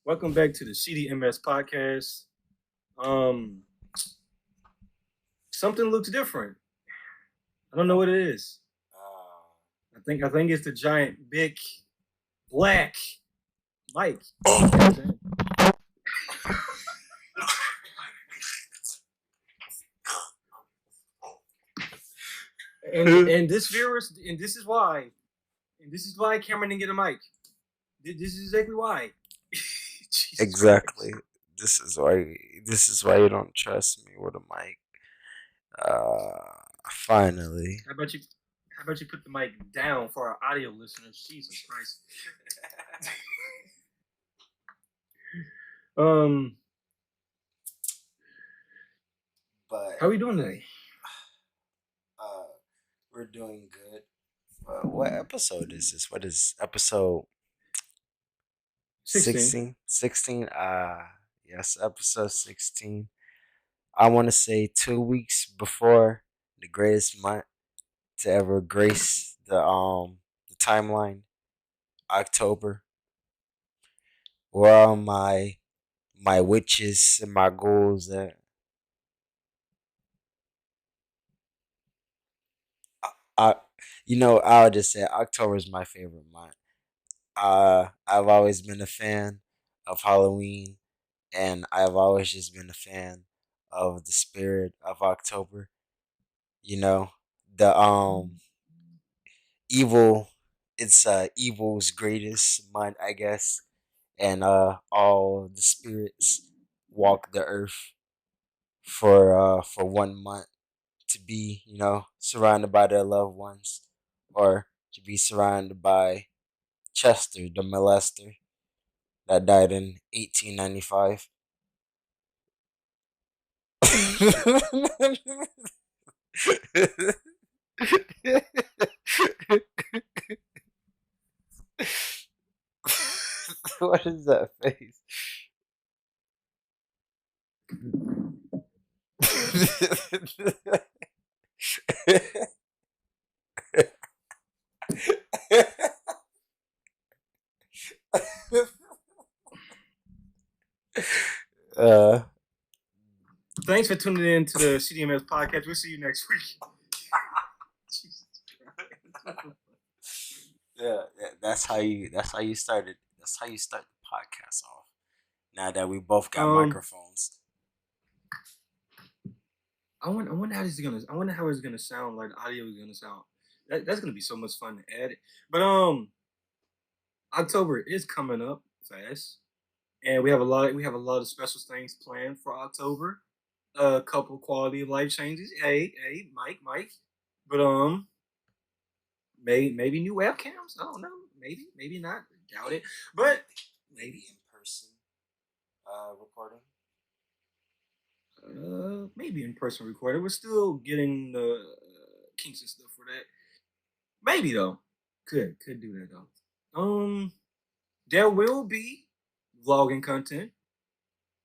Welcome back to the CDMS podcast. Um, Something looks different. I don't know what it is. I think it's the giant, big, black mic. And this viewers, and this is why Cameron didn't get a mic. This is exactly why. Exactly. This is why. This is why you don't trust me with a mic. Finally. How about you? How about you put the mic down for our audio listeners? Jesus Christ. um, But how are we doing today? we're doing good. What episode is this? What is episode 16. 16? Yes, episode 16. I want to say 2 weeks before the greatest month to ever grace the timeline, October. Where are my witches and my goals at? I, I'll just say October is my favorite month. I've always been a fan of Halloween, and I've always just been a fan of the spirit of October. You know, the evil. It's evil's greatest month, I guess, and all the spirits walk the earth for 1 month to be, surrounded by their loved ones, or to be surrounded by Chester, the molester that died in 1895. What is that face? uh, Thanks for tuning in to the CDMS podcast. We'll see you next week. yeah, that's how you started. That's how you start the podcast off. Now that we both got microphones. I wonder how this is gonna. I wonder how it's gonna sound. Like the audio is gonna sound. That's gonna be so much fun to edit. But October is coming up fast, and we have a lot. We have a lot of special things planned for October. A couple quality of life changes. Hey, Mike. But maybe new webcams. I don't know. Maybe not. Doubt it. But maybe in person recording. Maybe in person recording. We're still getting the kinks and stuff for that. Maybe though. Could do that though. There will be vlogging content.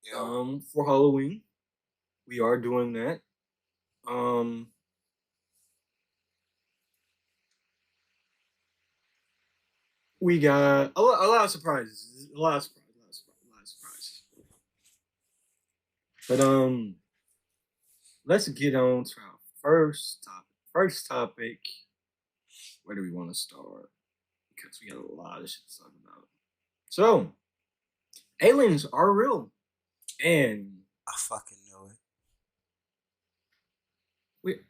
Yeah. For Halloween. We are doing that. We got a lot of surprises. A lot of surprises. But let's get on to our first topic. First topic. Where do we want to start? Because we got a lot of shit to talk about. So, aliens are real, and I fucking know it.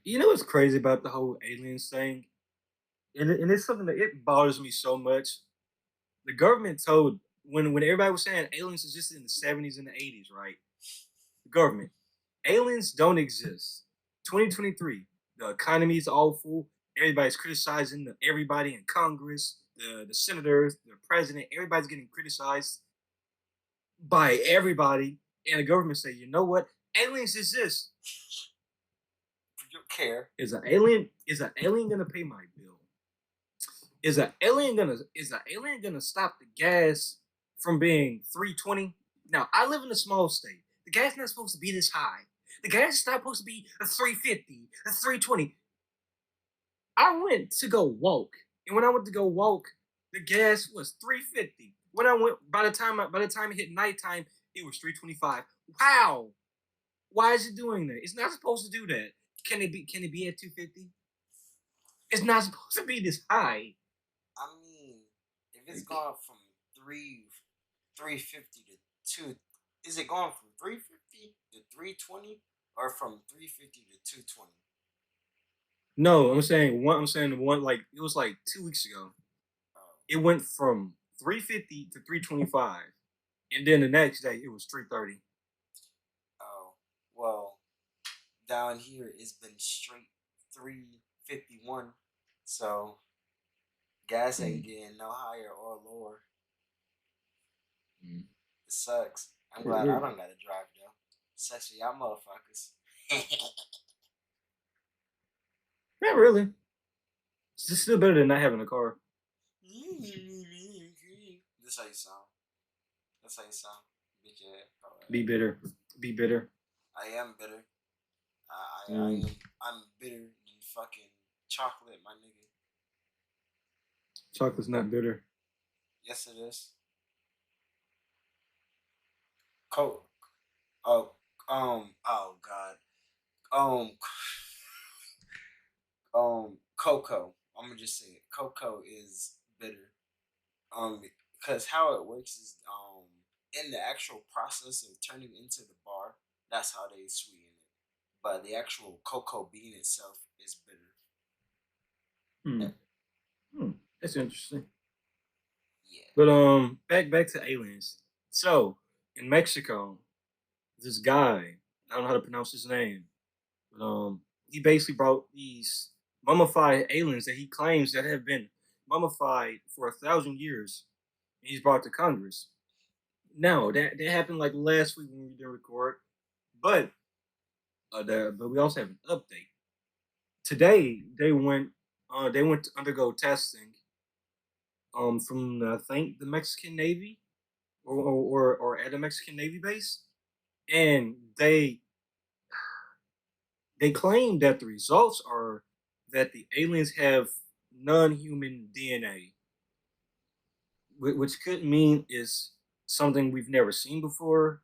You know what's crazy about the whole aliens thing? And it's something that it bothers me so much. The government told when everybody was saying aliens is just in the 70s and the 80s, right? The government, aliens don't exist. 2023, the economy is awful. Everybody's criticizing everybody in Congress, the senators, the president. Everybody's getting criticized by everybody, and the government say, you know what? Aliens exist. You don't care. Is an alien gonna pay my bill? Is an alien gonna stop the gas from being $3.20? Now I live in a small state. The gas not supposed to be this high. The gas is not supposed to be a $3.50, a $3.20. I went to go walk, and when I went to go walk, the gas was $3.50. When I went, by the time it hit nighttime, it was 3:25. Wow, why is it doing that? It's not supposed to do that. Can it be at 250? It's not supposed to be this high. I mean, if it's going from 350 to two, is it going from 350 to 320 or from 350 to 220? No, I'm saying one. I'm saying the one like it was like 2 weeks ago. Oh, It went from 350 to 325, and then the next day it was 330. oh, well, down here it's been straight 351. So gas ain't Mm, getting no higher or lower. mm. It sucks. I'm glad I We're- don't gotta drive though. Sexy, y'all motherfuckers. Not really. It's still better than not having a car. This how you sound. That's how you sound. Bitch ass. Be bitter. Be bitter. I am bitter. Mm. I'm bitter than fucking chocolate, my nigga. Chocolate's not bitter. Yes, it is. Coke. Oh, oh god. Um, cocoa. I'm gonna just say it. Cocoa is bitter. Because how it works is in the actual process of turning into the bar, that's how they sweeten it. But the actual cocoa bean itself is bitter. Hmm. Hmm. That's interesting. Yeah. But back to aliens. So in Mexico, this guy, I don't know how to pronounce his name, but he basically brought these mummified aliens that he claims that have been mummified for 1,000 years. And he's brought to Congress. No, that happened like last week when we didn't record, but but we also have an update. Today they went to undergo testing from I think the Mexican Navy or at a Mexican Navy base, and they claim that the results are that the aliens have non-human DNA, which could mean is something we've never seen before,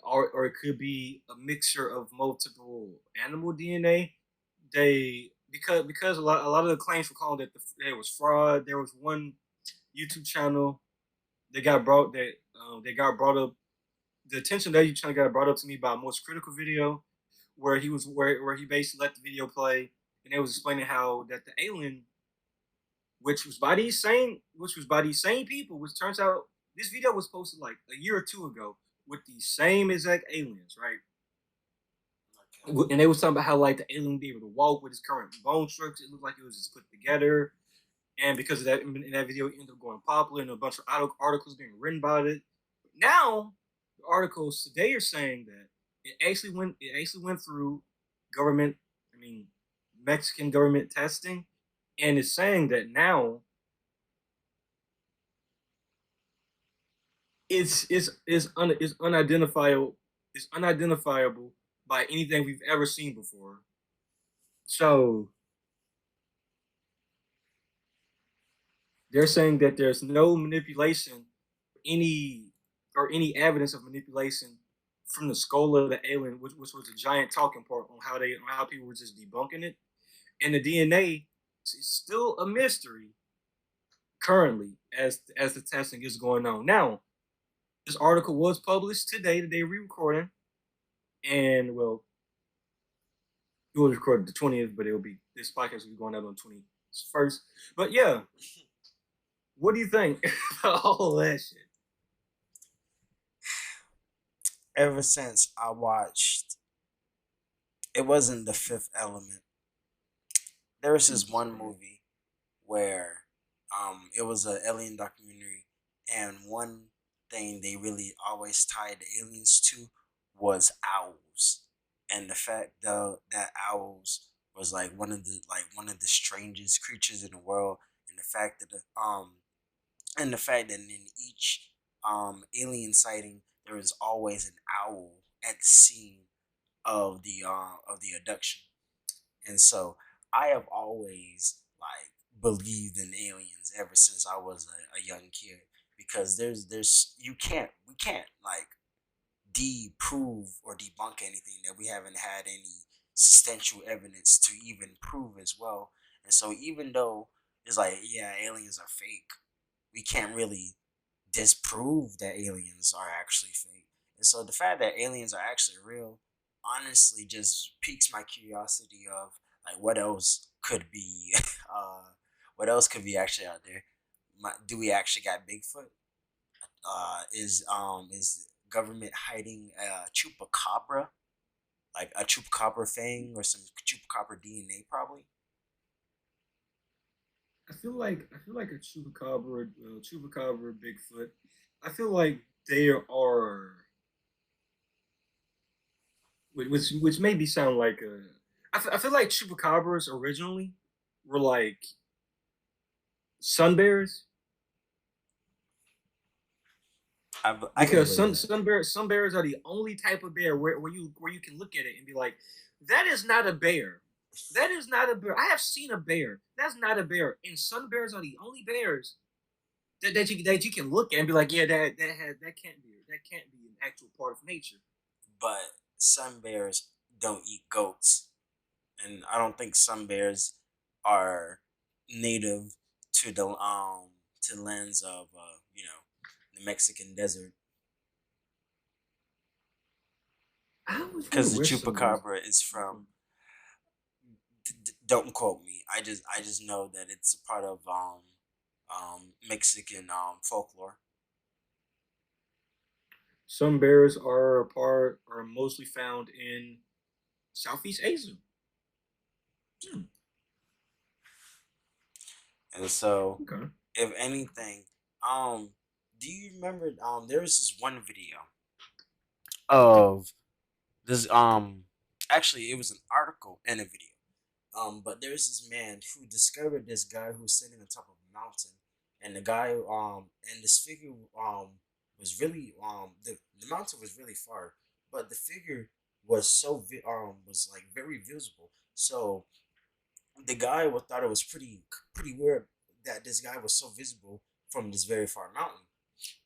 or it could be a mixture of multiple animal DNA. They because a lot of the claims were calling that it was fraud. There was one YouTube channel that got brought up. The attention that YouTube channel got brought up to me by Most Critical Video, where he basically let the video play, and it was explaining how that the alien, which was by these same people, which turns out this video was posted like a year or two ago with the same exact aliens, right? Okay. And they was talking about how like the alien would be able to walk with his current bone structure. It looked like it was just put together. And because of that, in that video, it ended up going popular and a bunch of articles being written about it. Now, the articles today are saying that it actually went through government, I mean, Mexican government testing, and it's saying that now it's unidentifiable. It's unidentifiable by anything we've ever seen before. So they're saying that there's no manipulation, any any evidence of manipulation from the skull of the alien, which was a giant talking point on how people were just debunking it, and the DNA is still a mystery currently as the testing is going on. Now, this article was published today, the day we recording, and well, it was recorded the 20th, but this podcast will be going out on the 21st. But yeah, what do you think about all that shit? Ever since I watched, it wasn't the Fifth Element. There was this one movie where it was an alien documentary, and one thing they really always tied the aliens to was owls, and the fact though that owls was like one of the strangest creatures in the world, and the fact that the fact that in each alien sighting there is always an owl at the scene of the abduction. And so I have always like believed in aliens ever since I was a young kid. because there's you can't we can't like prove or debunk anything that we haven't had any substantial evidence to even prove as well. And so even though it's like, yeah, aliens are fake, we can't really disprove that aliens are actually fake. And so the fact that aliens are actually real honestly just piques my curiosity of like what else could be what else could be actually out there. Do we actually got Bigfoot? Is government hiding a chupacabra, like a chupacabra fang or some chupacabra DNA, probably? I feel like a chupacabra, Bigfoot. I feel like there are, which maybe sound like a. I feel like chupacabras originally were like sun bears I can because believe that. sun bears are the only type of bear where you can look at it and be like, that is not a bear. That is not a bear. I have seen a bear. That's not a bear. And sun bears are the only bears that you can look at and be like, yeah, that can't be an actual part of nature. But sun bears don't eat goats, and I don't think sun bears are native to the lands of the Mexican desert, I always wonder because the where sun bears chupacabra is come from. from. Don't quote me. I just know that it's a part of Mexican folklore. Some bears are mostly found in Southeast Asia. Hmm, And so, okay. if anything, um, do you remember? There was this one video of this. Actually, it was an article and a video. But there's this man who discovered this guy who was sitting on top of a mountain, and the guy and this figure was really the mountain was really far, but the figure was was like very visible. So the guy would thought it was pretty weird that this guy was so visible from this very far mountain,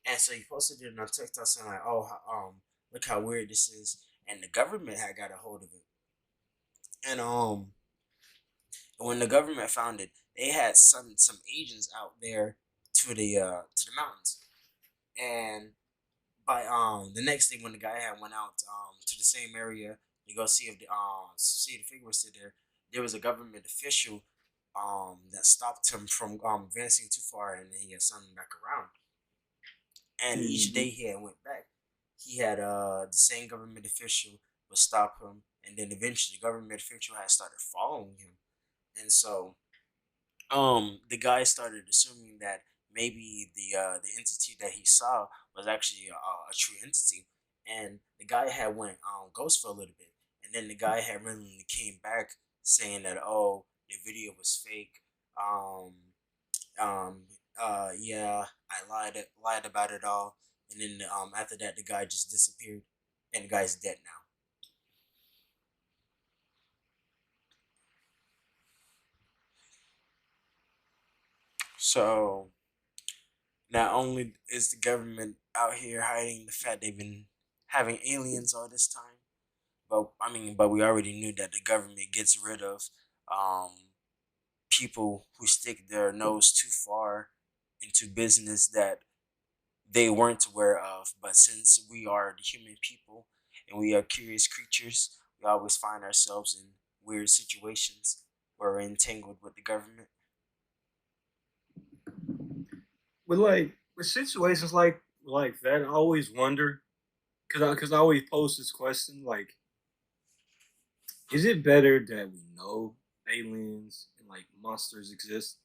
and so he posted it on TikTok saying like, "Oh, look how weird this is," and the government had got a hold of it, and when the government found it, they had some agents out there to the mountains, and by the next day when the guy had went out to the same area to go see if the see the figure was still there, there was a government official that stopped him from advancing too far, and he had sent him back around. And each Mm-hmm. day he had went back, he had the same government official would stop him, and then eventually the government official had started following him, and so the guy started assuming that maybe the entity that he saw was actually a true entity, and the guy had went ghost for a little bit, and then the guy had randomly came back saying that, oh, the video was fake. um um yeah, I lied about it all, and then after that the guy just disappeared, and the guy's dead now. So not only is the government out here hiding the fact they've been having aliens all this time, but we already knew that the government gets rid of um, people who stick their nose too far into business that they weren't aware of. But since we are the human people and we are curious creatures, we always find ourselves in weird situations where we're entangled with the government. With situations like that, I always wonder because I always pose this question like, is it better that we know aliens and like monsters exist?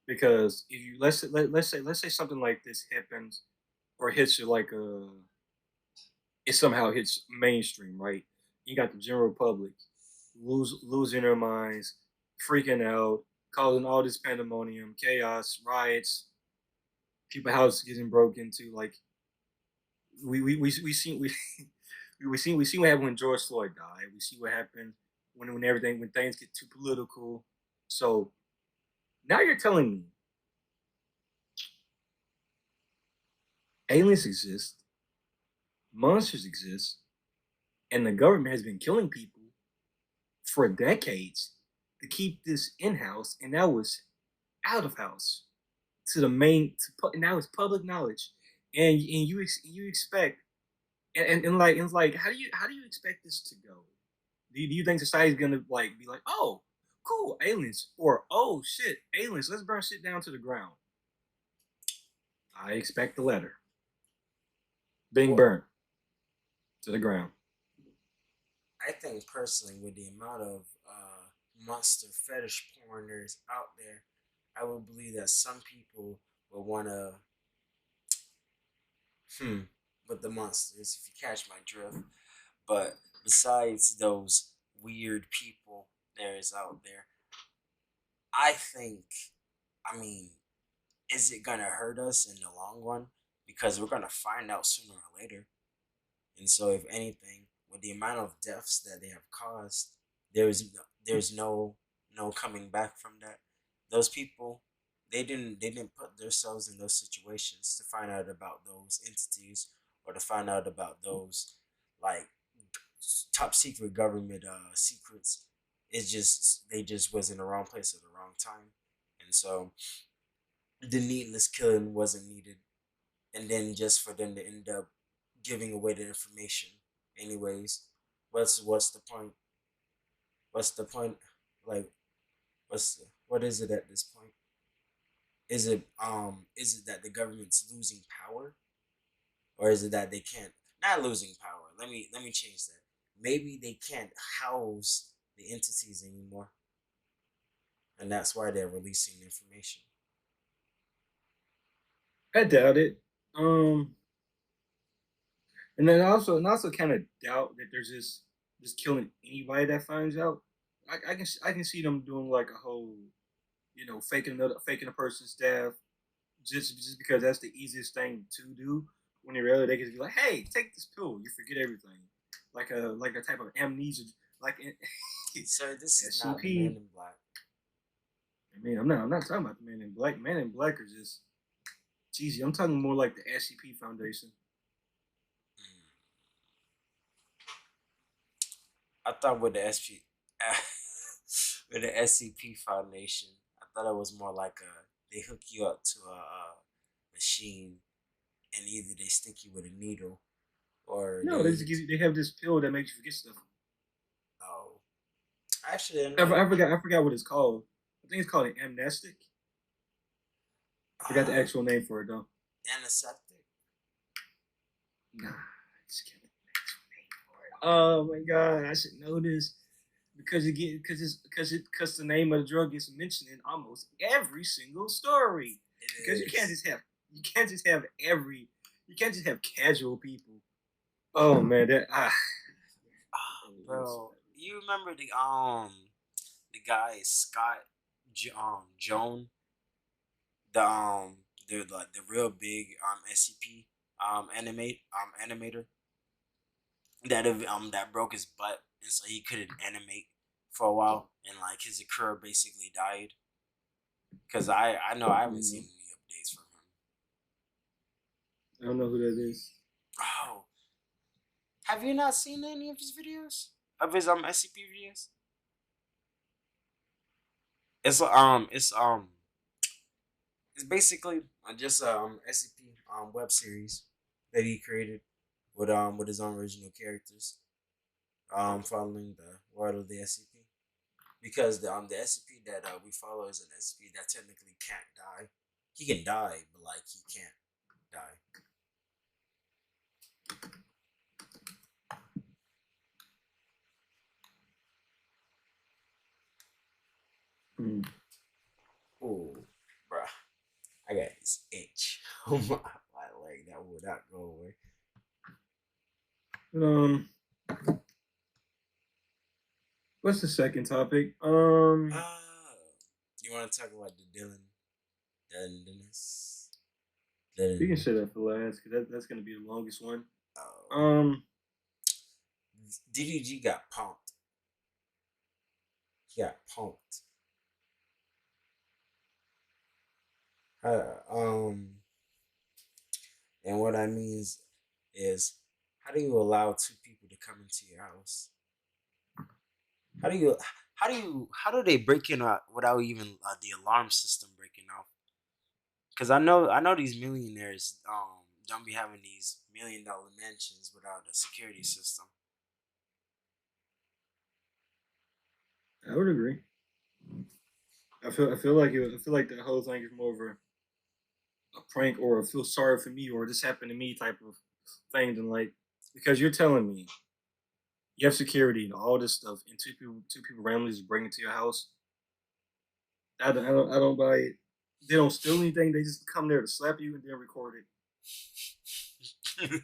Because if you let's say something like this happens or hits you like a it somehow hits mainstream, right? You got the general public losing their minds, freaking out, causing all this pandemonium, chaos, riots, people houses getting broke into. Like we see we see what happened when George Floyd died. We see what happened when things get too political. So now you're telling me Aliens exist, monsters exist, and the government has been killing people for decades to keep this in house, and now it's out of house to the main. Now it's public knowledge, and you expect and like how do you expect this to go? Do you think society's gonna like be like, oh, cool, aliens, or oh shit, aliens, let's burn shit down to the ground? I expect the letter being Well, burnt to the ground. I think personally, with the amount of monster fetish porn there's out there, I would believe that some people would want to, hmm, with the monsters, if you catch my drift. But besides those weird people there is out there, I think, I mean, is it gonna hurt us in the long run? Because we're gonna find out sooner or later. And so, if anything, with the amount of deaths that they have caused, there's no coming back from that. Those people, they didn't put themselves in those situations to find out about those entities or to find out about those like top secret government secrets. It's just they just was in the wrong place at the wrong time, and so the needless killing wasn't needed. And then just for them to end up giving away the information anyways, what's the point? What's the point? Like, what is it at this point? Is it that the government's losing power, or is it that they can't, not losing power, let me change that, maybe they can't house the entities anymore, and that's why they're releasing the information. I doubt it. Um, and then also kind of doubt that there's just killing anybody that finds out. I can see them doing like a whole, faking a person's death just because that's the easiest thing to do. When in reality, they can just be like, "Hey, take this pill, you forget everything," like a type of amnesia, like in Sir, this is not the Man SCP. in Black. I mean, I'm not talking about the Man in Black. Man in Black are just cheesy. I'm talking more like the SCP Foundation. Mm. I thought with the SP with the SCP Foundation, I thought it was more like a they hook you up to a machine, and either they stick you with a needle or No, they they have this pill that makes you forget stuff. oh, I actually didn't know that. I forgot what it's called. I think it's called an amnestic. I forgot the Uh, actual name for it though. Antiseptic. Nah, I just can't think of the actual name for it. Oh my god, I should know this because because the name of the drug gets mentioned in almost every single story. It Because is. you can't just have every you can't just have casual people. Oh man, that Bro, you remember the guy Scott Joan, the the real big SCP animator that broke his butt, and so he couldn't animate for a while, and like his career basically died. Cause I know I haven't seen any updates from him. I don't know who that is. Oh, have you not seen any of his videos? Of his SCP videos? It's basically just SCP web series that he created with his own original characters following the world of the SCP, because the SCP that we follow is an SCP that technically can't die. He can die, but like he can't die. Hmm. Ooh, bruh, I got this itch on my leg that will not go away. Um, what's the second topic? Uh, you want to talk about the Dennis, We can Dylan? say that for last because that's gonna be the longest one. Oh, Um, DDG got pumped. He got pumped. Uh, um, And what I mean is how do you allow two people to come into your house? How do you how do they break in without even the alarm system breaking off? Because I know these millionaires don't be having these $1 million mansions without a security system. I would agree. I feel like the whole thing is more of a prank or a feel sorry for me or this happened to me type of thing than like because you're telling me you have security and all this stuff and two people randomly just bring it to your house. I don't buy it. They don't steal anything. They just come there to slap you and then record it.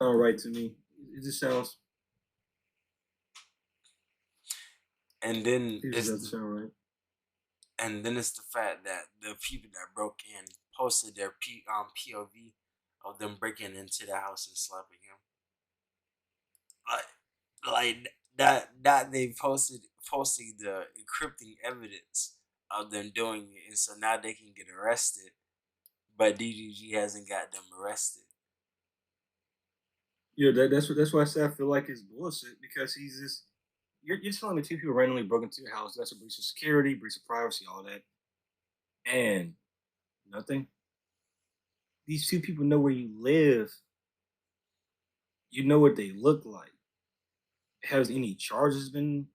All right to me. It just sounds. and then It just it's doesn't sound right. the fact that the people that broke in posted their POV of them breaking into the house and slapping him. Like that they posting the encrypting evidence of them doing it, and so now they can get arrested. But DDG hasn't got them arrested. Yeah, that's why I say I feel like it's bullshit because he's just you're telling me two people randomly broke into your house. That's a breach of security, breach of privacy, all that, and nothing. These two people know where you live. You know what they look like. Has any charges been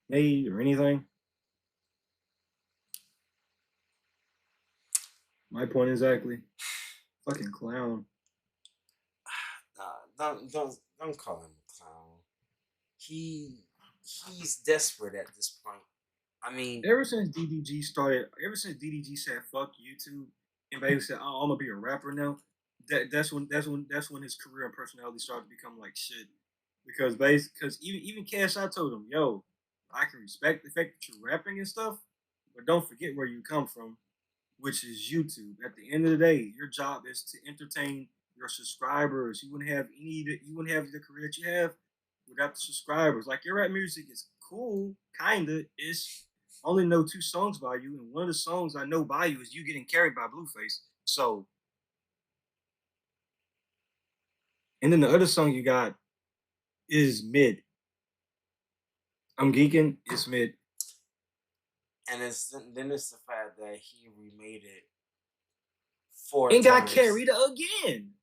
made or anything? My point exactly. Fucking clown. Don't call him a clown. He he's desperate at this point. I mean, Ever since DDG said "fuck YouTube" and basically said, "Oh, I'm gonna be a rapper now," that's when his career and personality started to become like shit. Because even Cash, I told him, "Yo, I can respect the fact that you're rapping and stuff, but don't forget where you come from, which is YouTube. At the end of the day, your job is to entertain your subscribers. You wouldn't have the career that you have without the subscribers. Like your rap music is cool, kinda ish. I only know two songs by you, and one of the songs I know by you is you getting carried by Blueface. So, and then the other song you got is mid. I'm geeking. It's mid. and it's the fact that he remade it four And got times. carried again.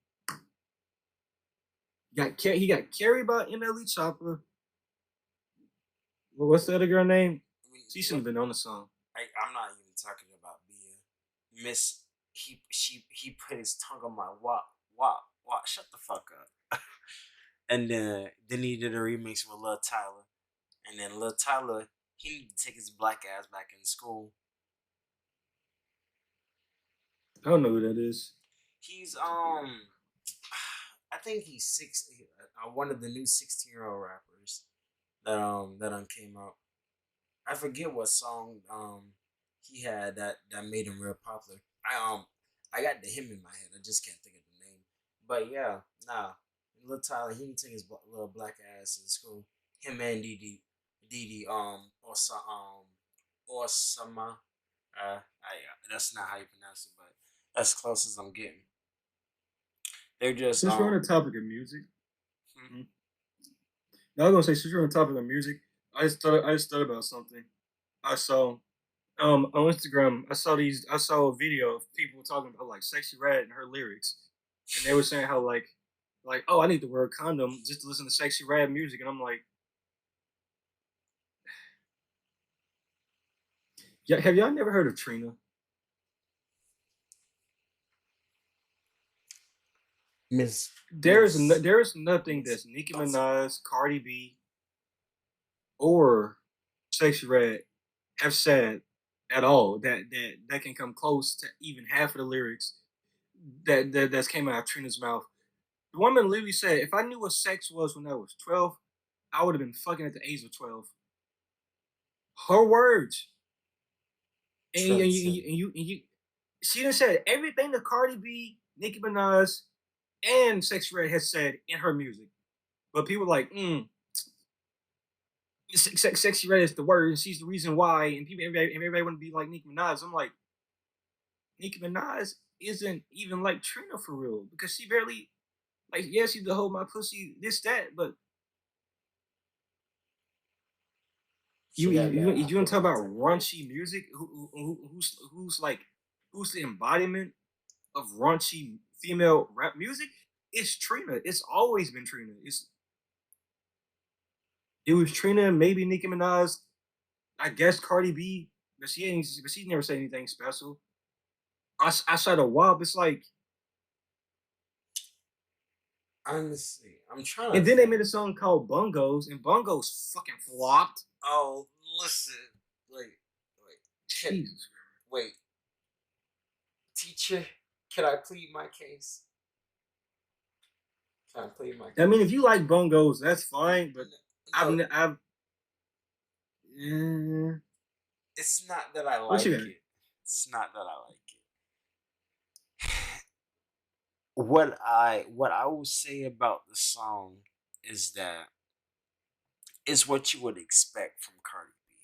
He got carried by MLE Chopper. Well, what's the other girl name? I mean, She shouldn't have been on the song. I'm not even talking about Bia. Miss, he put his tongue on my wop. Shut the fuck up. And then he did a remix with Lil Tyler, and then Lil Tyler he need to take his black ass back in school. I don't know who that is. He's I think he's one of the new 16-year-old rappers that came out. I forget what song he had that made him real popular. I got the him in my head. I just can't think of the name. But yeah, nah. Lil Tyler, he can take his little black ass to school. Him and Didi or Sama. That's not how you pronounce it, but that's close as I'm getting. They're just Since we're on the topic of music, hmm now I'm gonna say since we're on the topic of music, I just thought about something. I saw on Instagram. I saw a video of people talking about like Sexy Red and her lyrics, and they were saying how like oh I need to wear a condom just to listen to Sexy Red music, and I'm like, yeah, have y'all never heard of Trina? Miss Miss. There is nothing Miss that's Nicki Butter. Minaj, Cardi B, or Sexy Red have said at all that can come close to even half of the lyrics that's came out of Trina's mouth. The woman literally said, "If I knew what sex was when I was 12, I would have been fucking at the age of 12." Her words, Trendsetter. and you she done said everything that Cardi B, Nicki Minaj, and Sexy Red has said in her music, but people are like, Sexy Red is the word, and she's the reason why, and everybody want to be like Nicki Minaj. I'm like, Nicki Minaj isn't even like Trina for real because she barely like yeah she the hold my pussy this that but you She you got you, that you want to talk about authentic voice. raunchy music who's like who's the embodiment of raunchy female rap music? It's Trina. It's always been Trina. It was Trina, maybe Nicki Minaj, I guess Cardi B, but she never said anything special. I saw the WAP. It's like, Honestly, I'm trying to and then they think. made a song called Bungos, and Bungos fucking flopped. Oh, listen. Wait. Can, Jesus. wait. Teacher, can I plead my case? Can I plead my I mean, case? if you like Bungos, that's fine. But No, I've eh, it's not that I what you like got? it. It's not that I like it. What I will say about the song is that it's what you would expect from Cardi B.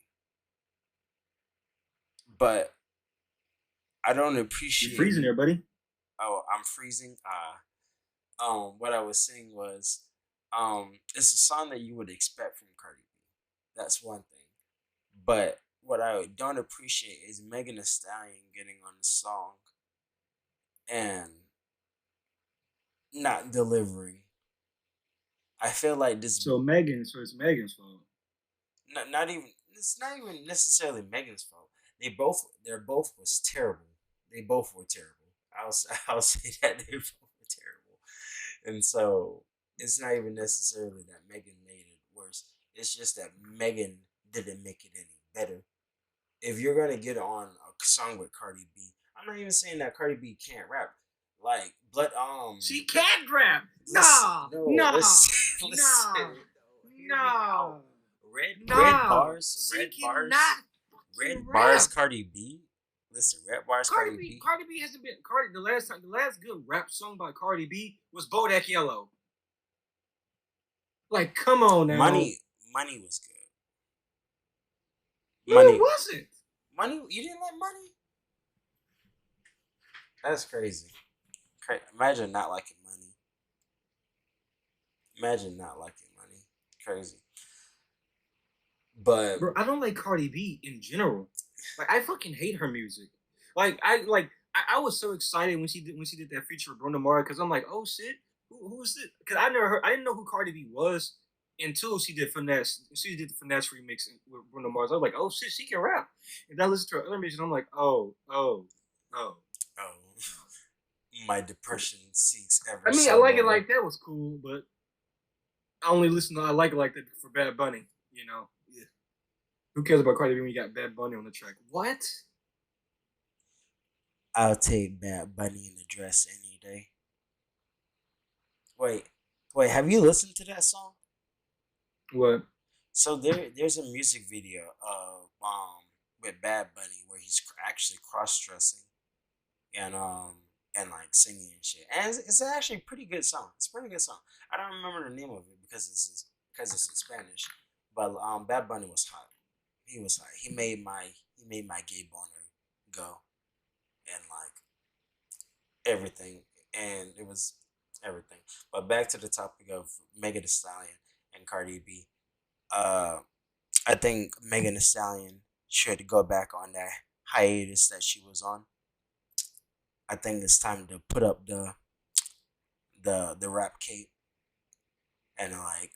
But I don't You're appreciate. freezing there, buddy. Oh, I'm freezing. What I was saying was, it's a song that you would expect from Cardi B. That's one thing. But what I don't appreciate is Megan Thee Stallion getting on the song and not delivering. I feel like this. So it's Megan's fault. Not even. It's not even necessarily Megan's fault. They're both was terrible. They both were terrible. I'll say that they both were terrible. And so it's not even necessarily that Megan made it worse. It's just that Megan didn't make it any better. If you're gonna get on a song with Cardi B, I'm not even saying that Cardi B can't rap. Like, but She can't rap. listen, Nah, no, nah, listen, listen, nah, no, hear me nah, out. nah. She cannot fucking Red bars, rap. Cardi B. Listen, red bars, Cardi B. Cardi B hasn't been Cardi. The last good rap song by Cardi B was Bodak Yellow. Like, come on now. Money was good. No, it Money, wasn't. money. You didn't like money? That's crazy. Imagine not liking money. Imagine not liking money. Crazy. But Bro, I don't like Cardi B in general. Like, I fucking hate her music. I was so excited when she did that feature with Bruno Mars because I'm like, oh shit, who's it? Because I didn't know who Cardi B was until she did finesse. She did the finesse remix with Bruno Mars. I was like, oh shit, she can rap. And then I listened to her other music, and I'm like, oh. oh, my depression seeks I ever mean, I so like it low. like that was cool, but I only listen to I like it like that for Bad Bunny. You know, yeah. Who cares about Cardi B when you got Bad Bunny on the track? What? I'll take Bad Bunny in the dress any day. Wait, wait. Have you listened to that song? What? So there's a music video of with Bad Bunny where he's actually cross dressing and like singing and shit. And it's actually a pretty good song. It's a pretty good song. I don't remember the name of it because it's in Spanish. But Bad Bunny was hot. He was hot. He made my gay boner go and like everything, and it was everything. But back to the topic of Megan Thee Stallion and Cardi B. Uh, I think Megan Thee Stallion should go back on that hiatus that she was on. I think it's time to put up the rap cape and like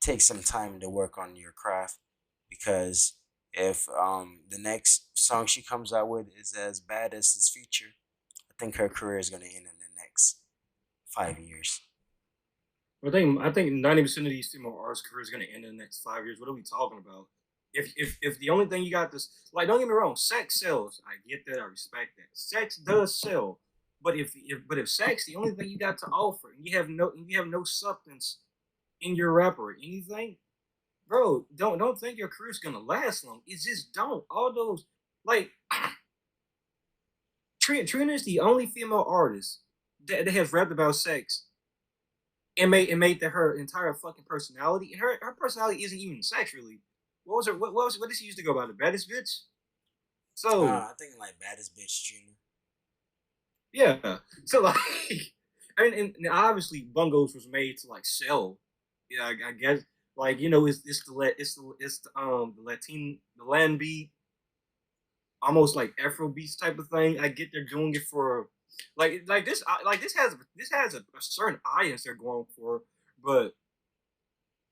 take some time to work on your craft because if the next song she comes out with is as bad as this feature, I think her career is gonna end in the next 5 years. I think 90% of these female artists' careers is gonna end in the next 5 years. What are we talking about? If the only thing you got this like don't get me wrong, sex sells. I get that, I respect that. Sex does sell. But if sex the only thing you got to offer and you have no substance in your rap or anything, bro, don't think your career's gonna last long. It just don't. All those like Trina is the only female artist that has rapped about sex and made that her entire fucking personality. And her personality isn't even sex really. What did she used to go by? The baddest bitch? So I think like baddest bitch Junior. Yeah. So like, and obviously bungos was made to like sell. Yeah, I guess like it's the land beat, almost like Afro beats type of thing. I get they're doing it for this has a certain audience they're going for, but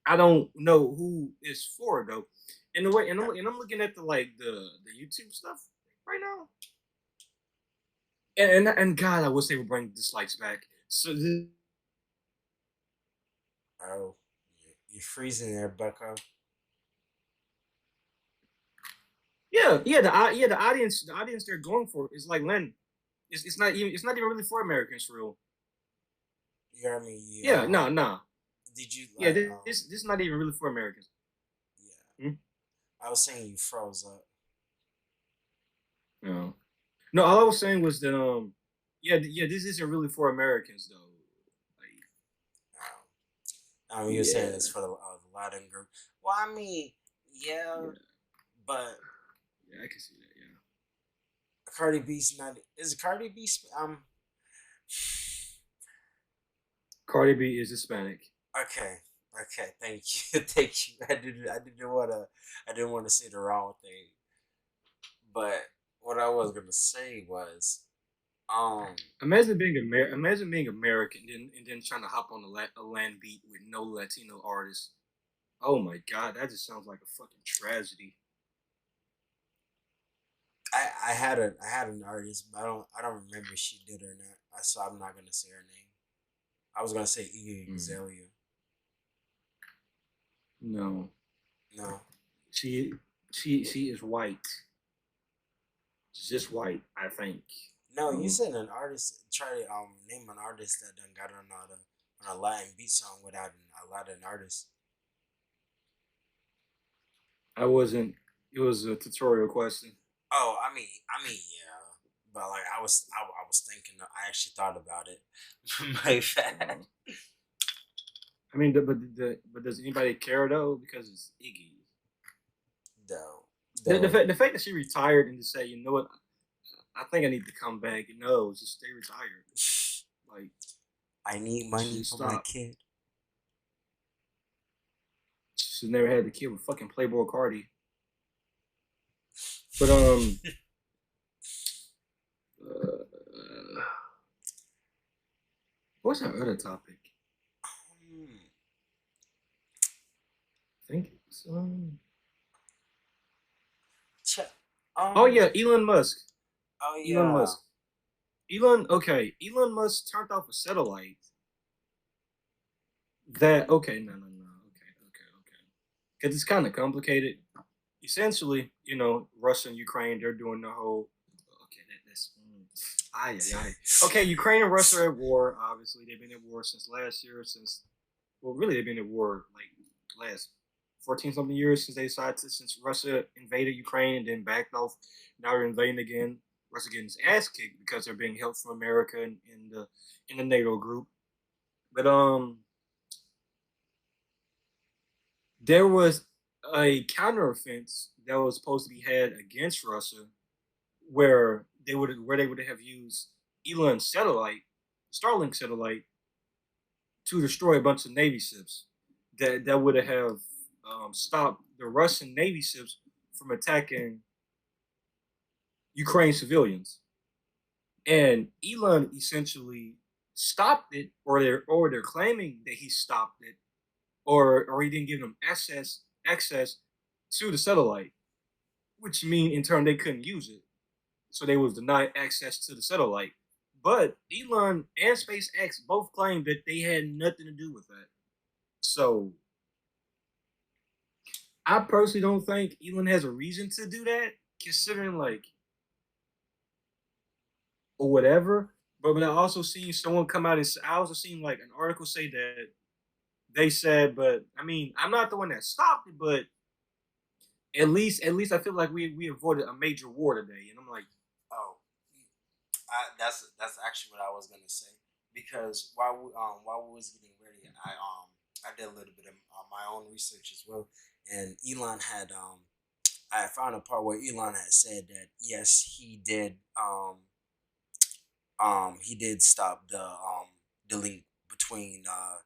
I don't know who is for though. And the way and I'm looking at the YouTube stuff right now. And God, I wish they would bring dislikes back. So Oh, you're freezing there, Bucko. the audience they're going for is like Len. It's not even really for Americans for real. You heard me? You, Yeah, no, no. did you Yeah, like, this is not even really for Americans. yeah, Hmm? I was saying you froze up. No, no. All I was saying was that yeah, this isn't really for Americans though. Like, You were saying yeah, it's for the Latin group. Well, I mean, yeah, yeah, but yeah. I can see that. Yeah, Cardi B's not. Is Cardi B? Cardi B is Hispanic. Okay, okay. Thank you, thank you. I didn't want to say the wrong thing, but what I was gonna say was, um, Imagine being American and then trying to hop on a land beat with no Latino artists. Oh my God, that just sounds like a fucking tragedy. I had an artist, but I don't remember if she did or not. So I'm not gonna say her name. I was gonna say Iggy Mm, Azalea. no, No, she she is white. She's just white, I think. no. You Um, said an artist. Try to name an artist that done got on a Latin beat song without a Latin artist. I wasn't. It was a tutorial question. Oh, yeah. But like I was thinking. I actually thought about it. My bad. Uh, I mean, but does anybody care though? Because it's Iggy. Though, The though. the fact that she retired and to say, you know what, I think I need to come back. No, just stay retired. Like, I need money just for my stop. kid. She's never had the kid with fucking Playboy Cardi. But uh, what's our other topic? Hmm. I think it's Ch- oh um. yeah, Elon Musk. Oh Elon yeah. Musk. Elon Musk turned off a satellite. That okay, no, okay. Because it's kind of complicated. Essentially, Russia and Ukraine, they're doing the whole. Okay, that's. Aye, aye, aye. Okay, Ukraine and Russia are at war. Obviously, they've been at war since last year. Really, they've been at war like last 14 something years since Russia invaded Ukraine and then backed off. Now they're invading again. Russia getting its ass kicked because they're being helped from America and in the NATO group. But there was a counteroffense that was supposed to be had against Russia, where they would have used Elon's satellite, Starlink satellite, to destroy a bunch of Navy ships. That would have stopped the Russian Navy ships from attacking Ukraine civilians. And Elon essentially stopped it, or they're claiming that he stopped it, or he didn't give them access to the satellite, which mean in turn they couldn't use it. So they was denied access to the satellite. But Elon and SpaceX both claimed that they had nothing to do with that. So I personally don't think Elon has a reason to do that, considering like or whatever. But I also seen someone come out and I also seen like an article say that they said, but I mean, I'm not the one that stopped it, but at least I feel like we avoided a major war today. And I'm like, Oh, that's actually what I was gonna say because while we was getting ready, I did a little bit of my own research as well, and Elon had I found a part where Elon had said that yes he did he did stop the link between the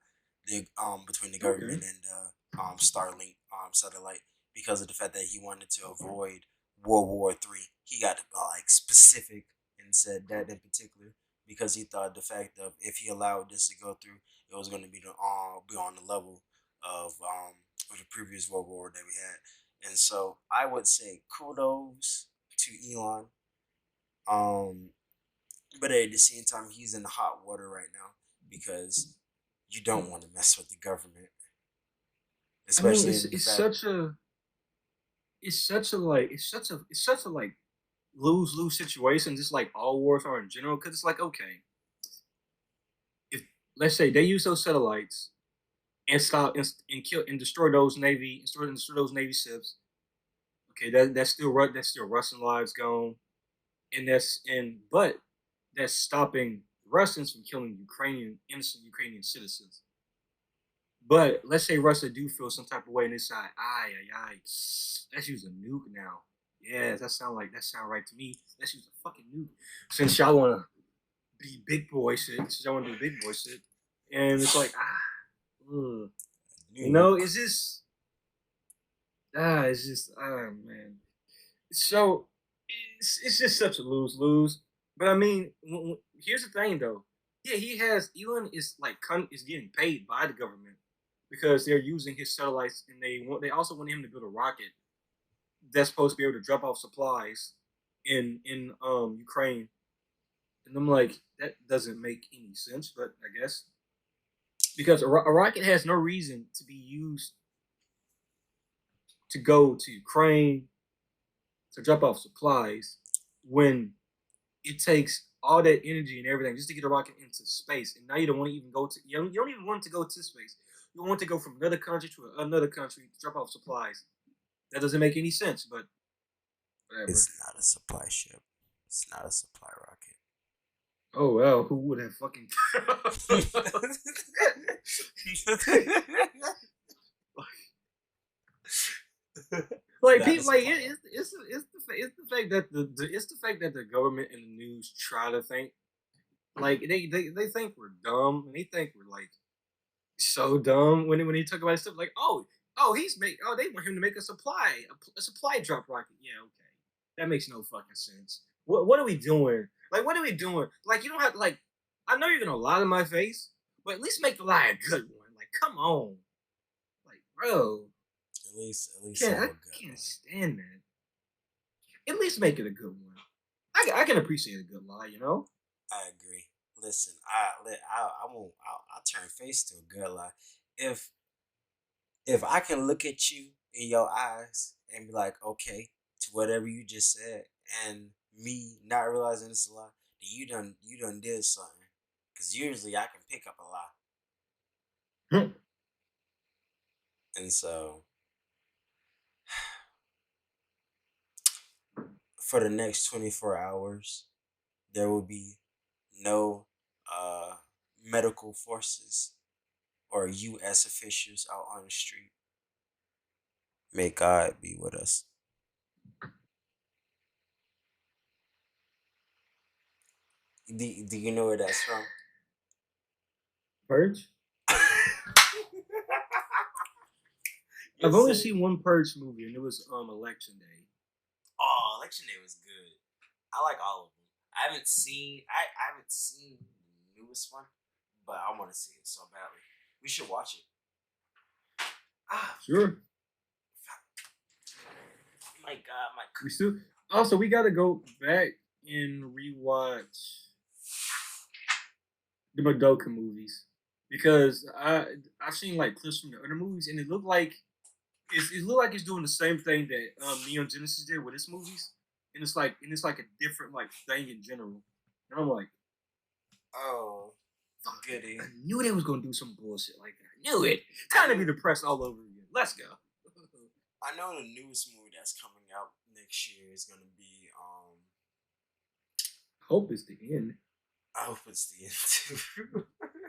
Okay. government and the Starlink satellite because of the fact that he wanted to avoid World War III. He got like specific and said that in particular because he thought the fact of if he allowed this to go through, it was going to be on the level of the previous World War that we had. And so I would say kudos to Elon. Um, but at the same time, he's in hot water right now because you don't want to mess with the government, I mean, especially in the it's fact such a it's such a like lose lose situation. Just like all wars are in general, because it's like okay, if let's say they use those satellites and stop and kill and destroy those destroy those navy ships. Okay, that's still Russian lives gone, and but that's stopping Russians from killing innocent Ukrainian citizens. But let's say Russia do feel some type of way and decide, let's use a nuke now. Yeah, that sound right to me. Let's use a fucking nuke. Since y'all wanna be big boy shit, since y'all wanna do big boy shit. And it's like, ugh. You know, nuke. man. So it's just such a lose lose. But I mean, here's the thing though. Yeah, Elon is getting paid by the government because they're using his satellites, and they also want him to build a rocket that's supposed to be able to drop off supplies in Ukraine. And I'm like, that doesn't make any sense, but I guess because a rocket has no reason to be used to go to Ukraine to drop off supplies when it takes all that energy and everything just to get a rocket into space. And now you don't want to even go to you don't even want to go to space. You want to go from another country to another country to drop off supplies. That doesn't make any sense, but whatever. It's not a supply ship. It's not a supply rocket. Oh well, who would have fucking like Not a people like supply rocket. it's the fact that it's the fact that the government and the news try to think like they think we're dumb, and they think we're like so dumb when he talk about stuff like they want him to make a supply drop rocket. Yeah, okay, that makes no fucking sense. What are we doing? Like, what are we doing? Like, you don't have like, I know you're gonna lie to my face, but at least make the lie a good one. Like, come on, like, bro, At least I have a good can't one. stand that. At least make it a good one. I can appreciate a good lie, you know. I agree. Listen, I won't. I'll turn face to a good lie. If if I can look at you in your eyes and be like, okay, to whatever you just said, and me not realizing it's a lie, then you done did something. Cause usually I can pick up a lie, and so for the next 24 hours, there will be no medical forces or U.S. officials out on the street. May God be with us. Do you know where that's from? Purge. I've Yes, only sir. seen one Purge movie, and it was Election Day. Oh, Election Day was good. I like all of them. I haven't seen the newest one, but I want to see it so badly. We should watch it. Ah, Sure. my God, my We still also we gotta go back and rewatch the Madoka movies because I've seen like clips from the other movies, and it looked like it's doing the same thing that Neon Genesis did with its movies, and it's like a different like thing in general. And I'm like, oh, fuck, goody. I knew they was gonna do some bullshit like that. I knew it. Time to be depressed all over again. Let's go. I know the newest movie that's coming out next year is gonna be Hope is the end. I hope it's the end too.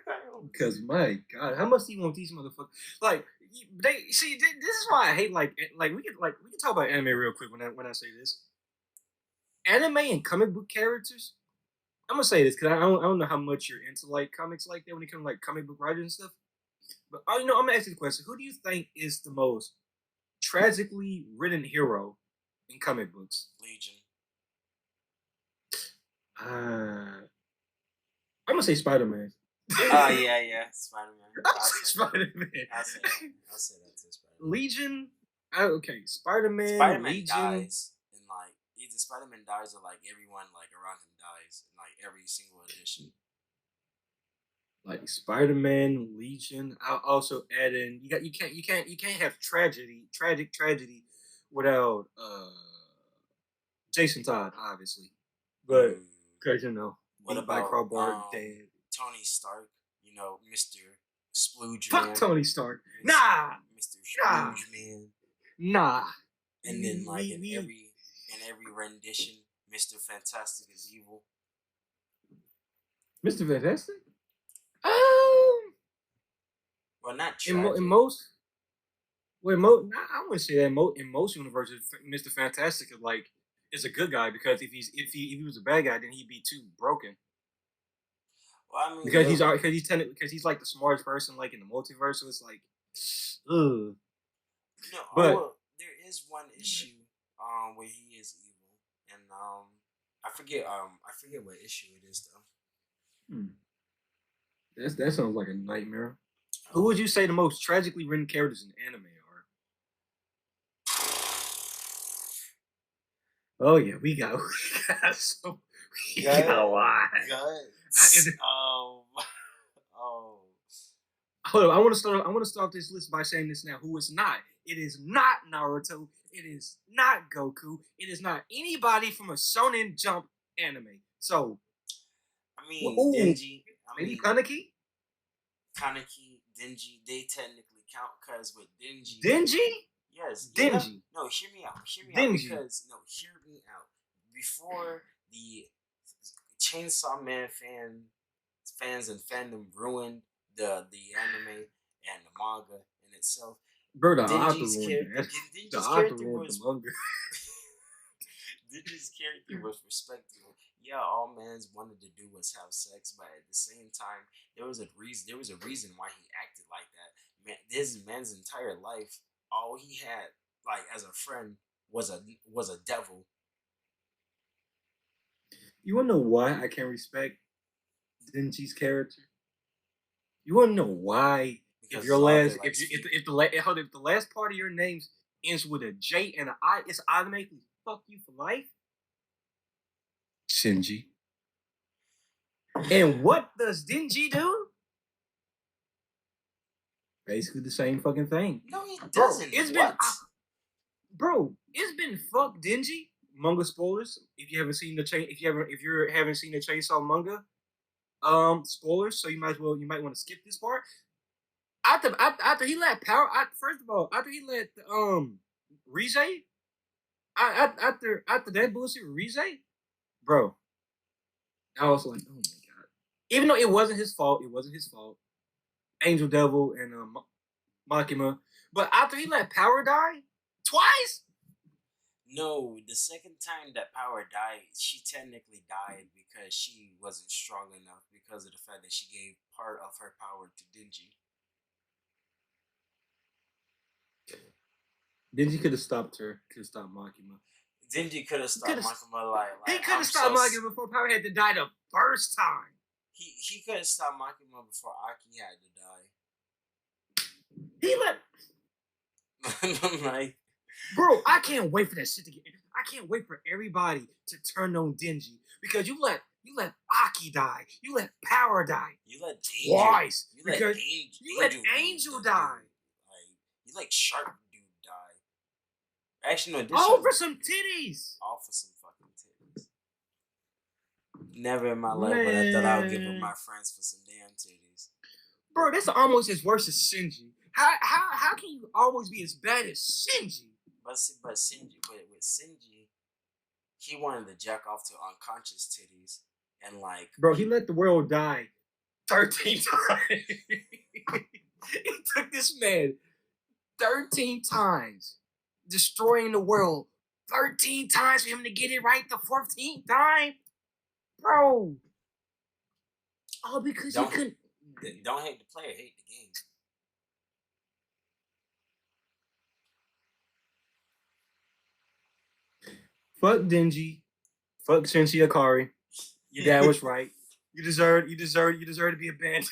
I hope it's Because the my God, how much do you want these motherfuckers? Like they see, this is why I hate we can talk about anime real quick when I say this. Anime and comic book characters I'm gonna say this because I don't know how much you're into like comics like that when it comes to like comic book writing and stuff. But I'm gonna ask you the question: who do you think is the most tragically written hero in comic books? Legion. I'm gonna say Spider Man. Oh yeah, Spider Man. I'm gonna say Spider Man. I'll say that too, Spider Man. Legion. Okay, Spider Spider Man. Man Legion. dies in like either Spider Man dies or like everyone like around him dies in like every single edition. Like Spider Man, Legion. I'll also add in you can't have tragic tragedy without Jason Todd, obviously. But Ooh. because What beat by about crowbar, dead. Tony Stark? You know, Mister Splooge Fuck Man, Tony Stark. Nah, Mister nah, Splooge Man, nah. and then like in We every rendition, Mister Fantastic is evil. Mr. Fantastic. Well, not In tragic. most, nah, I wouldn't say that in most universes, Mr. Fantastic is a good guy because if he was a bad guy, then he'd be too broken. Well, I mean, Because he's like the smartest person like in the multiverse. So it's like, ugh. no. Oh But well, there is one issue where he is evil, and I forget what issue it is though. hmm, that sounds like a nightmare. Who Oh. would you say the most tragically written characters in anime are? Oh yeah, so we got a lot. Guts. Oh. Hold on, I want to start this list by saying this now. Who is not? It is not Naruto. It is not Goku. It is not anybody from a Shonen Jump anime. So, I mean, ooh, Denji. I maybe mean, Kaneki, Kaneki, Denji. They technically count because with Denji, Denji, yes, you know. Denji, No, hear me out. Hear me out Denji. because no, hear me out. Before the Chainsaw Man fans and fandom ruined the anime and the manga in itself. Bro, the author Denji's ruined character, that. The Denji's author character ruined the was manga. Denji's character was respectable. Yeah, all mans wanted to do was have sex, but at the same time, there was a reason. There was a reason why he acted like that. Man, this man's entire life, all he had, like as a friend, was a devil. You wanna know why I can't respect Denji's character? You wanna know why? If Because your his author last, likes feet. if the last part of your names ends with a J and an I, it's automatically fuck you for life. Shinji. And what does Denji do? Basically the same fucking thing. No, he Bro, doesn't. it's been What? it's been fuck Denji. Manga spoilers. If you haven't seen if you haven't seen the Chainsaw manga, spoilers. So you might want to skip this part. After he let power, first of all, after he let Rize, after that bullshit with Rize, bro, I was like, oh my god. Even though it wasn't his fault. Angel Devil and Makima. But after he let Power die twice, No, the second time that Power died, she technically died because she wasn't strong enough because of the fact that she gave part of her power to Denji. Denji could have stopped her. Could have stopped Makima. Denji could have He could stopped have. Makima He like could have stopped Makima before Power had to die the first time. he could have stopped Makima before Aki had He let. to die. Like, Bro, I can't wait for that shit to get. I can't wait for everybody to turn on Denji because you let Aki die. You let Power die you let twice you let because Angel, you let Angel Angel dude, die. like you let Shark dude die. Actually, no, this All Shark for some titties. all for some fucking titties. Never in my life would I thought I would give up Man. my friends for some damn titties. Bro, that's almost as worse as Shinji. How can you almost be as bad as Shinji? But Sinji, with Sinji, he wanted to jack off to unconscious titties, and like, Bro, he let the world die 13 times. It took this man 13 times, destroying the world 13 times for him to get it right the 14th time. Bro. Oh, because he Don't couldn't. don't hate the player, hate the game. Fuck Dingy. Fuck Shinji Akari. Your dad was right. You deserve to be abandoned.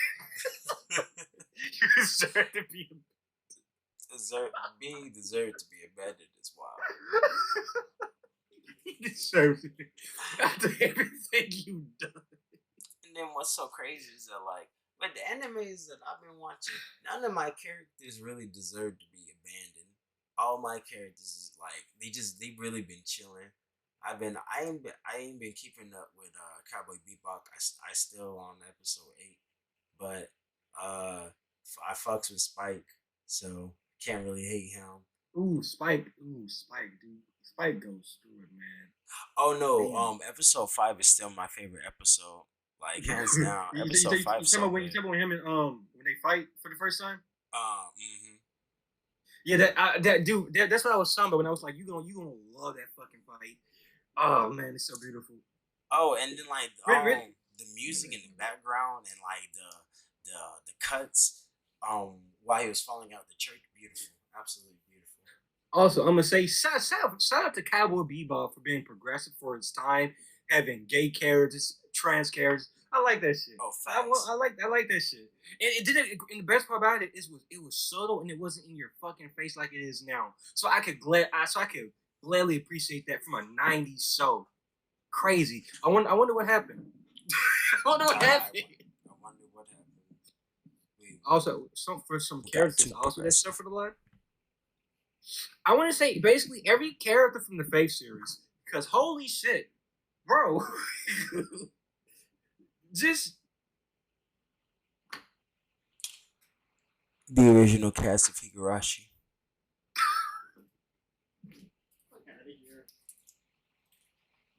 You deserve to be. Being deserved to be abandoned is wild. He deserves it after everything you've done. And then what's so crazy is that like, but the animes that I've been watching, none of my characters really deserve to be abandoned. All my characters is like they really been chilling. I ain't been keeping up with Cowboy Bebop. I still on episode 8, but I fucks with Spike, so can't really hate him. Ooh, Spike. Ooh, Spike, dude. Spike goes through it, man. Oh no, Damn. Episode 5 is still my favorite episode. Like hands you, down, you, episode you, 5 you is talking so about when you good. talking about him and when they fight for the first time? Mm-hmm. Yeah, that dude. That's what I was talking about when I was like, you gonna love that fucking fight. Oh man, it's so beautiful. Oh, and then like Really? the music in the background and like the cuts while he was falling out the church, beautiful, absolutely beautiful. Also, I'm gonna say shout out to Cowboy Bebop for being progressive for its time, having gay characters, trans characters. I like that shit. Oh, I, facts. I like that shit. And it didn't. And the best part about it was subtle and it wasn't in your fucking face like it is now. So I could gladly appreciate that from a '90s show. Crazy. I wonder what happened. I wonder what happened. I wonder what happened. Also, for some We got characters too also that progressive. suffered a lot. I want to say basically every character from the Faith series, because holy shit, bro, just The original cast of Higurashi. fuck out of here,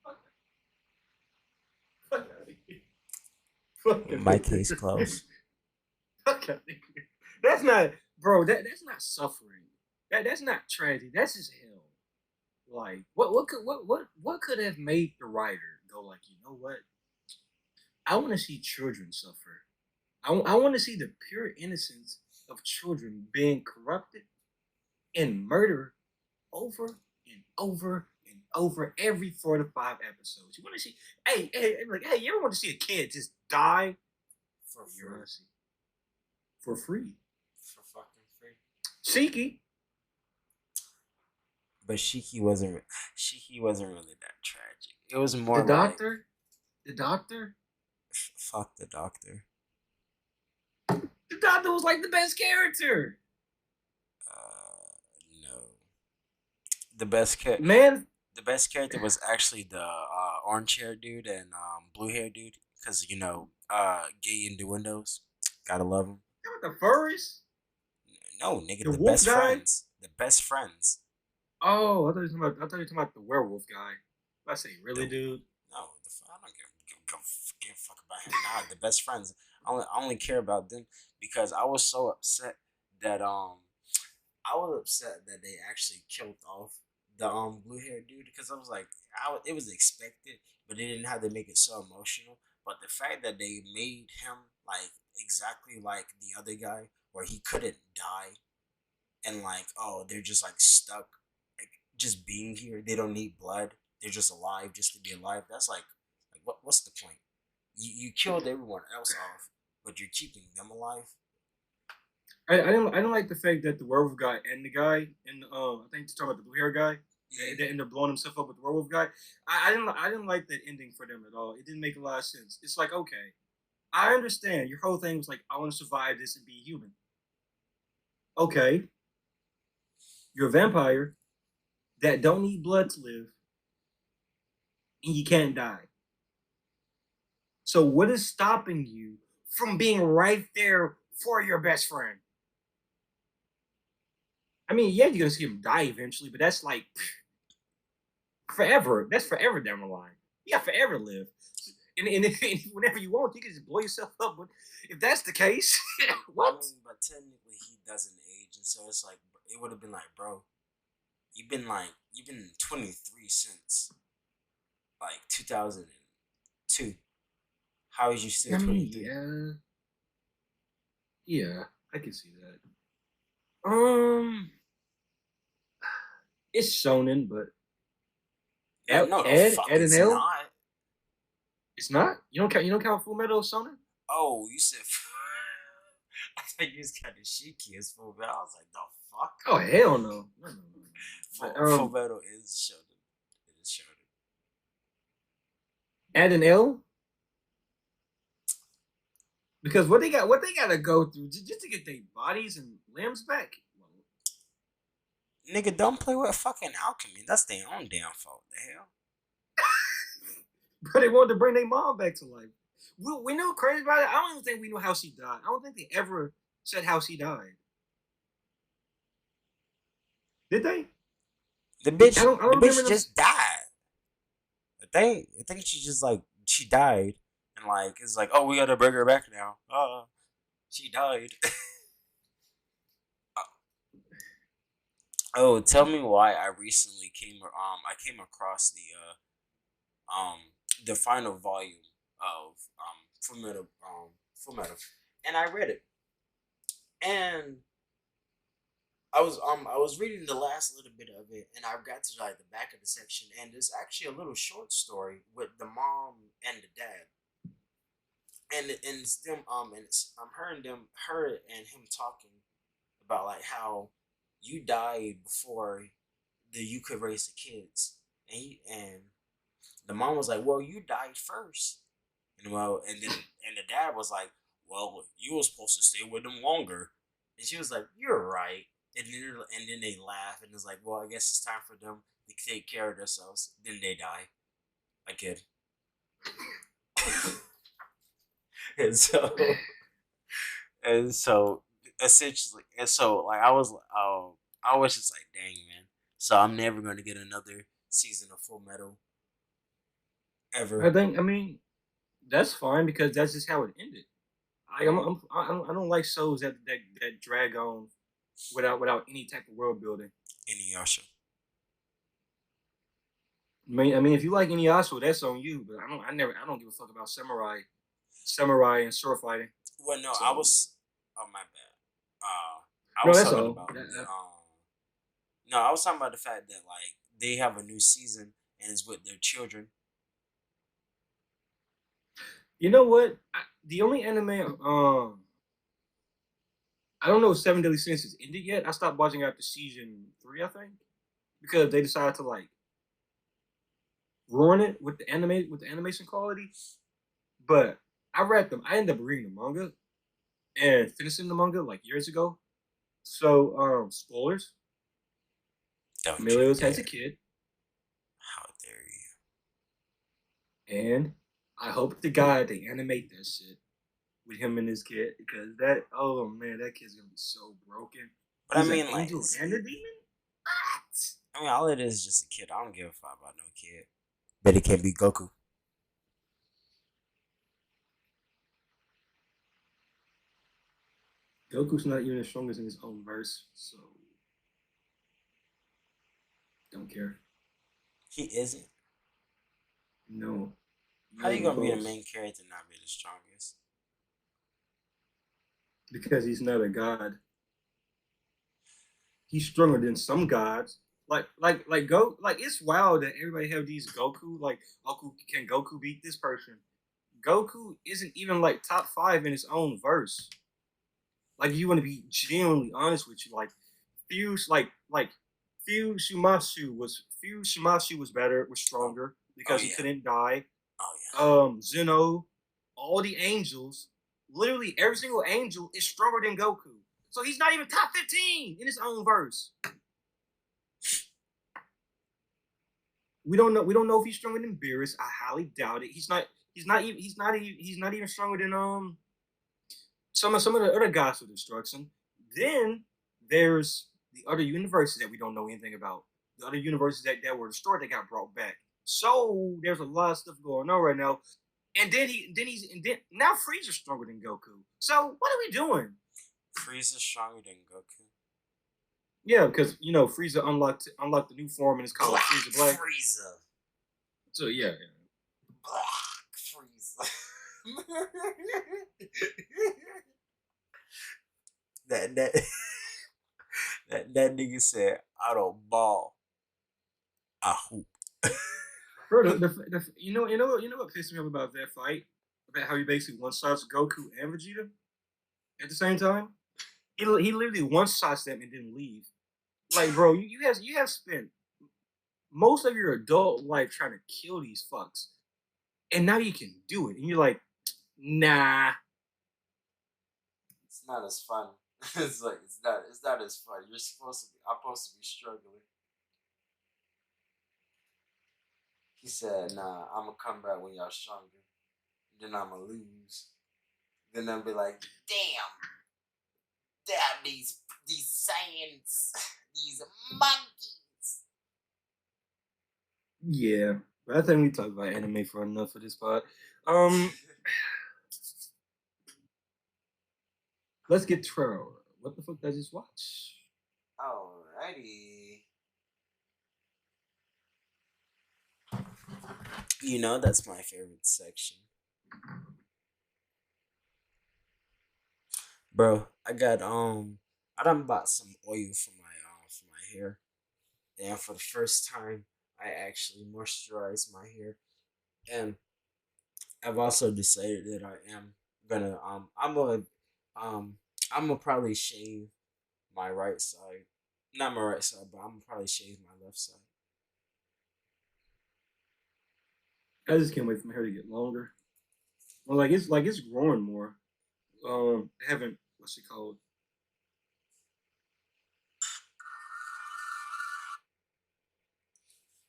fuck out of here, fuck out My of case here, closed. fuck out of here. That's not, bro. That's not suffering. That's not tragedy. That's just hell. Like what could have made the writer go like, you know what? I want to see children suffer. I want to see the pure innocence of children being corrupted and murdered over and over and over every 4 to 5 episodes. You want to see, hey, you ever want to see a kid just die For you free. want to see for free? For fucking free. Shiki, But Shiki wasn't really that tragic. It was the more like doctor, the doctor, fuck the doctor. the doctor was like the best character. No. The best cat. Man, The best character was actually the orange hair dude and blue hair dude, because gay innuendos. Gotta love him. the furries, No, nigga, the the wolf best guy. friends. The best friends. Oh, I thought you were talking about the werewolf guy. I say, The really, dude? no, I don't give a fuck about him. Nah, the best friends. I only care about them because I was so upset that I was upset that they actually killed off the blue haired dude, because I was like, it was expected, but they didn't have to make it so emotional. But the fact that they made him like exactly like the other guy, where he couldn't die, and like, oh, they're just like stuck, like just being here. They don't need blood. They're just alive just to be alive. That's like what's the point? You killed everyone else off, but you're keeping them alive. I didn't like the fact that the werewolf guy and the guy and I think you're talking about the blue hair guy Yeah. that ended up blowing himself up with the werewolf guy. I didn't like that ending for them at all. It didn't make a lot of sense. It's like, okay, I understand your whole thing was like, I want to survive this and be human. Okay, you're a vampire that don't need blood to live, and you can't die. So what is stopping you from being right there for your best friend? I mean, yeah, you're gonna see him die eventually, but that's like forever. That's forever down the line. You got forever to live. And whenever you want, you can just blow yourself up. But if that's the case, I what? mean, but technically he doesn't age, and so it's like it would have been like, bro, you've been 23 since like 2002. How is you still I mean, 23? yeah, I can see that. Um, it's shonen, but No, the Ed fuck and it's L, not. it's not. You don't count Full Metal as shonen? Oh, you said. I thought you was kind of cheeky as full metal. I was like, the fuck? Oh hell no. No, no, no, no. But Full metal is shonen. It is shonen. Ed and L, because what they got to go through just to get their bodies and limbs back. Nigga, don't play with fucking alchemy. That's their own damn fault. The hell? But they wanted to bring their mom back to life. We know crazy about it. I don't even think we know how she died. I don't think they ever said how she died. Did they? I The don't remember bitch them. just died. I think she just like she died, and like it's like, oh, we gotta bring her back now. She died. Oh, tell me why I recently came across um the final volume of Full Metal, and I read it, and I was reading the last little bit of it, and I got to like the back of the section, and there's actually a little short story with the mom and the dad, and it's them and it's I'm hearing her and him talking about like how you died before you could raise the kids, and the mom was like, well, you died first, and the dad was like, well, you were supposed to stay with them longer, and she was like, you're right. And then they laugh, and it's like, well, I guess it's time for them to take care of themselves. Then they die. I kid. and so and so essentially, and so like I was just like, dang man. So I'm never gonna get another season of Full Metal ever. I mean that's fine because that's just how it ended. I don't like shows that drag on without any type of world building. Inuyasha. I mean, if you like Inuyasha, that's on you. But I don't give a fuck about samurai and sword fighting. Well, no, I So was. Oh my bad. I no, was that's talking all. about No, I was talking about the fact that like they have a new season and it's with their children. You know what? The only anime I don't know if Seven Deadly Sins has ended yet. I stopped watching after season 3, I think, because they decided to like ruin it with the animation quality. But I read them. I ended up reading the manga and finishing the manga like years ago. So spoilers. Don't you Emilio's has a dare! kid, How dare and I hope to God they animate that shit with him and his kid because that oh man, that kid's gonna be so broken. But I He's an mean, like, angel and a demon. What? I mean, all it is just a kid. I don't give a fuck about no kid. But it can be Goku. Goku's not even as strong as in his own verse, so don't care. He isn't. No, How not you even gonna be the close. main character and not be the strongest? Because he's not a god. He's stronger than some gods. Like it's wild that everybody have these Goku like Goku beat this person? Goku isn't even like top 5 in his own verse. Like you want to be genuinely honest with you, like Fuse like Fuse Shumashu was better, was Oh, stronger oh because he yeah, couldn't die. oh yeah. Zeno, all the angels, literally every single angel is stronger than Goku. So he's not even top 15 in his own verse. We don't know if he's stronger than Beerus. I highly doubt it. He's not even stronger than some of the other gods of destruction. Then there's the other universes that we don't know anything about. The other universes that were destroyed that got brought back. So there's a lot of stuff going on right now. And then now Frieza's stronger than Goku. So what are we doing? Frieza's stronger than Goku. Yeah, because you know Frieza unlocked the new form and it's called Black Frieza Black. Frieza. So yeah. Black Frieza. that that nigga said, "I don't ball, I hoop." Bro, you know what pissed me off about that fight? About how he basically one shots Goku and Vegeta at the same time. He literally one shots them and didn't leave. Like, bro, you have spent most of your adult life trying to kill these fucks, and now you can do it, and you're like, nah. It's not as fun. It's like it's not as fun. You're supposed to be. I'm supposed to be struggling. He said, "Nah, I'm gonna come back when y'all stronger. Then I'm gonna lose. Then I'll be like, damn these Saiyans, these monkeys." Yeah, but I think we talked about anime for enough of this pod. Um, let's get Trevor. What the fuck did I just watch? Alrighty. You know that's my favorite section, bro. I done bought some oil for my hair, and for the first time, I actually moisturize my hair, and I've also decided that I am gonna um I'm gonna probably shave my right side, not my right side, but I'm gonna probably shave my left side. I just can't wait for my hair to get longer. Well, like it's growing more. I haven't what's it called?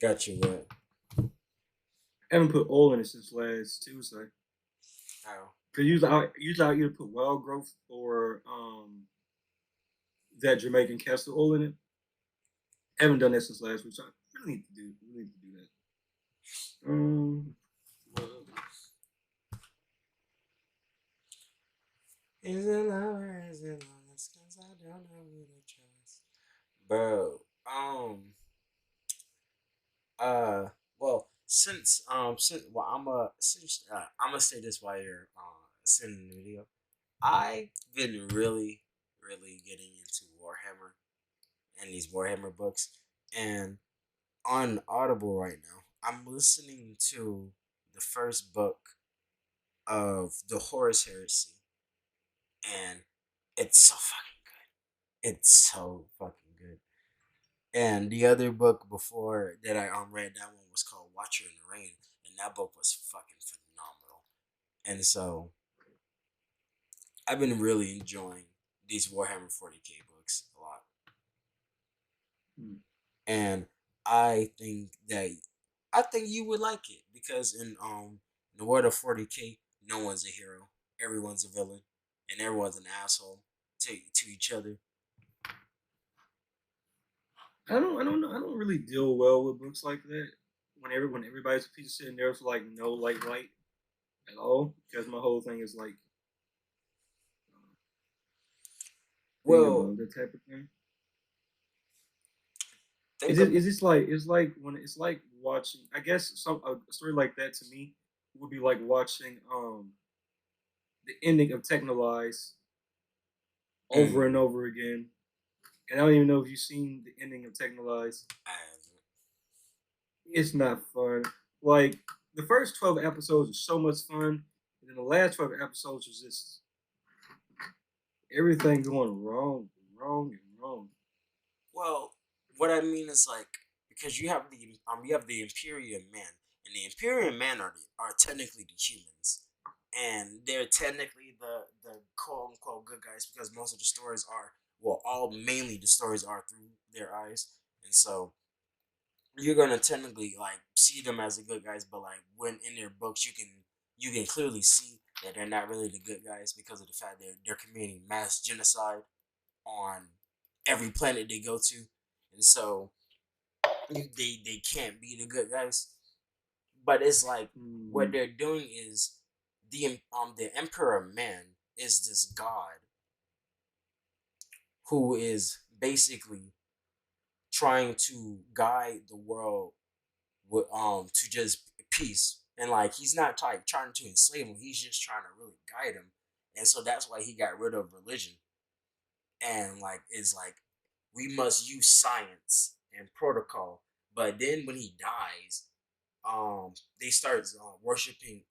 Got you what? I haven't put oil in it since last Tuesday. How? Cause usually I either put wild growth or that Jamaican castor oil in it. I haven't done that since last week, so I really need to do that. Is it love or is it lost? 'Cause I don't know who to trust. Bro, uh, I'm gonna say this while you're sending the video. I've been really getting into Warhammer and these Warhammer books, and on Audible right now, I'm listening to the first book of the Horus Heresy, and it's so fucking good. It's so fucking good. And the other book before that I read, that one was called Watcher in the Rain, and that book was fucking phenomenal. And so I've been really enjoying these Warhammer 40K books a lot. Mm. And I think that I think you would like it because in the world of 40K, no one's a hero, everyone's a villain, and everyone's an asshole to each other. I don't know. I don't really deal well with books like that. When everybody's just sitting there for like no like light at all, because my whole thing is like being Well, above that type of thing. think of It's like when it's like watching. I guess a story like that to me would be like watching the ending of Technolize over mm, and over again. And I don't even know if you've seen the ending of Technolize. I haven't. It's not fun. Like the first 12 episodes are so much fun, and then the last 12 episodes was just everything going wrong, wrong, and wrong. Well, what I mean is like because you have the Imperium men, and the Imperium men are technically the humans, and they're technically the quote unquote good guys because most of the stories are well, all mainly the stories are through their eyes, and so you're gonna technically like see them as the good guys, but like when in their books you can clearly see that they're not really the good guys because of the fact that they're committing mass genocide on every planet they go to, and so they can't be the good guys. But it's like what Mm. they're doing is the Emperor Man is this god who is basically trying to guide the world with to just peace. and like he's not trying to enslave him. He's just trying to really guide him, and so that's why he got rid of religion and like is like we must use science and protocol. But then when he dies, they start worshiping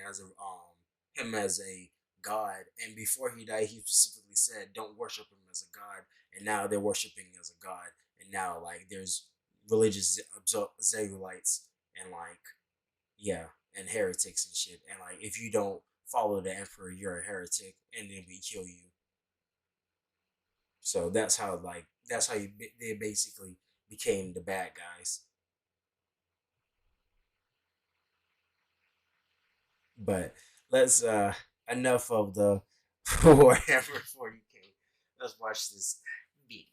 as a him as a god. And before he died, he specifically said, "Don't worship him as a god." And now they're worshiping as a god. And now like there's religious Zerulites and like yeah, and heretics and shit. And like if you don't follow the emperor, you're a heretic, and then we kill you. So that's how they basically became the bad guys. But let's enough of the Warhammer 40K. Let's watch this video.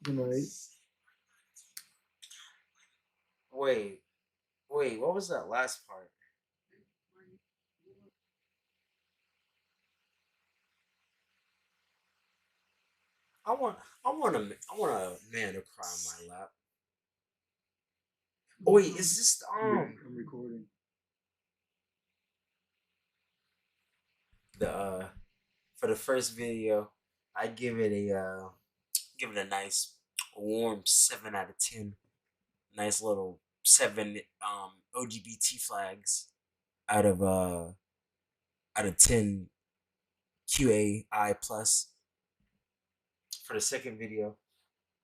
Good night. Wait, wait, what was that last part? I want I want a man to cry on my lap. Oh wait, is this I'm recording. the for the first video? I give it a nice warm 7 out of 10. Nice little 7 LGBT flags out of 10 QAI plus. For the second video,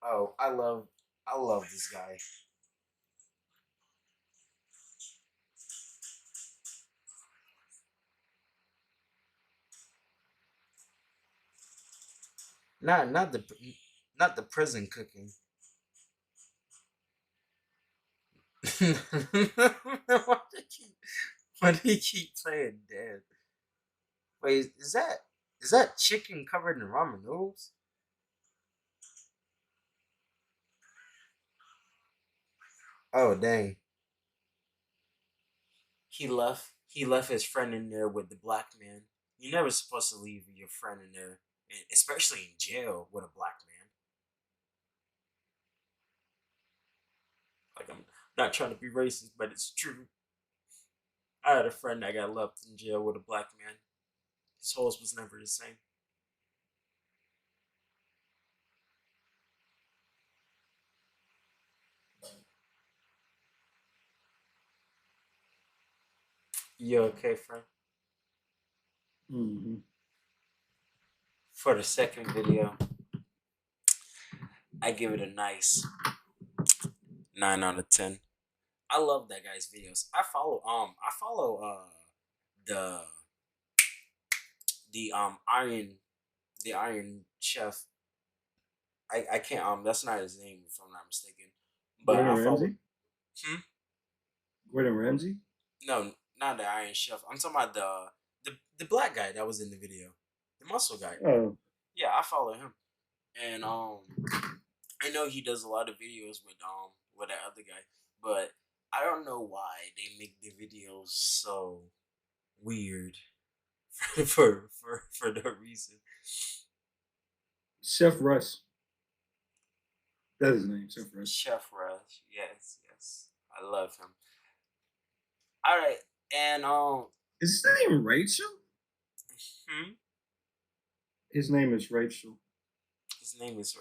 oh I love this guy. Not the not the prison cooking. why, why do you keep playing dead? Wait, is that chicken covered in ramen noodles? Oh dang. He left his friend in there with the black man. You're never supposed to leave your friend in there, especially in jail with a black man. Like I'm not trying to be racist, but it's true. I had a friend that got left in jail with a black man. His holes was never the same. You okay, friend? Mm-hmm. For the second video, I give it a nice 9 out of 10. I love that guy's videos. I follow the Iron the Iron Chef. I can't that's not his name if I'm not mistaken. But Gordon I follow Ramsay. hmm? Gordon Ramsay. No, not the Iron Chef. I'm talking about the black guy that was in the video. The muscle guy. Oh, Yeah, I follow him. And I know he does a lot of videos with that other guy, but I don't know why they make the videos so weird for no reason. Chef Russ. That's his name, Chef Russ. Chef Rush, yes, yes, I love him. All right, and Is his name Rachel? hmm? His name is Rachel. His name is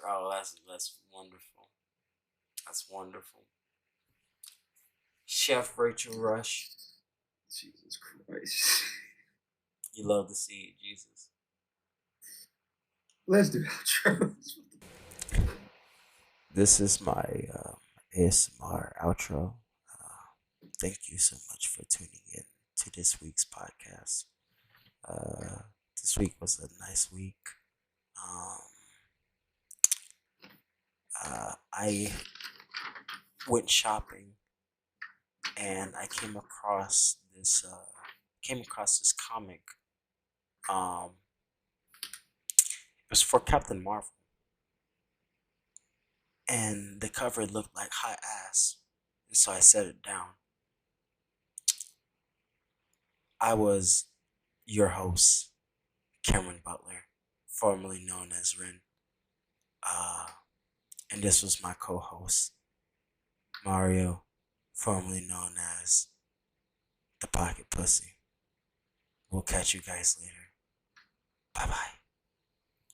that's wonderful. That's wonderful. Chef Rachel Rush. Jesus Christ. You love to see it, Jesus. Let's do outro. This is my ASMR outro. Thank you so much for tuning in to this week's podcast. This week was a nice week. I went shopping, and I came across this comic. It was for Captain Marvel, and the cover looked like hot ass, and so I set it down. I was your host, Cameron Butler, formerly known as Ren, uh, and this was my co-host, Mario, formerly known as the Pocket Pussy. We'll catch you guys later. Bye bye.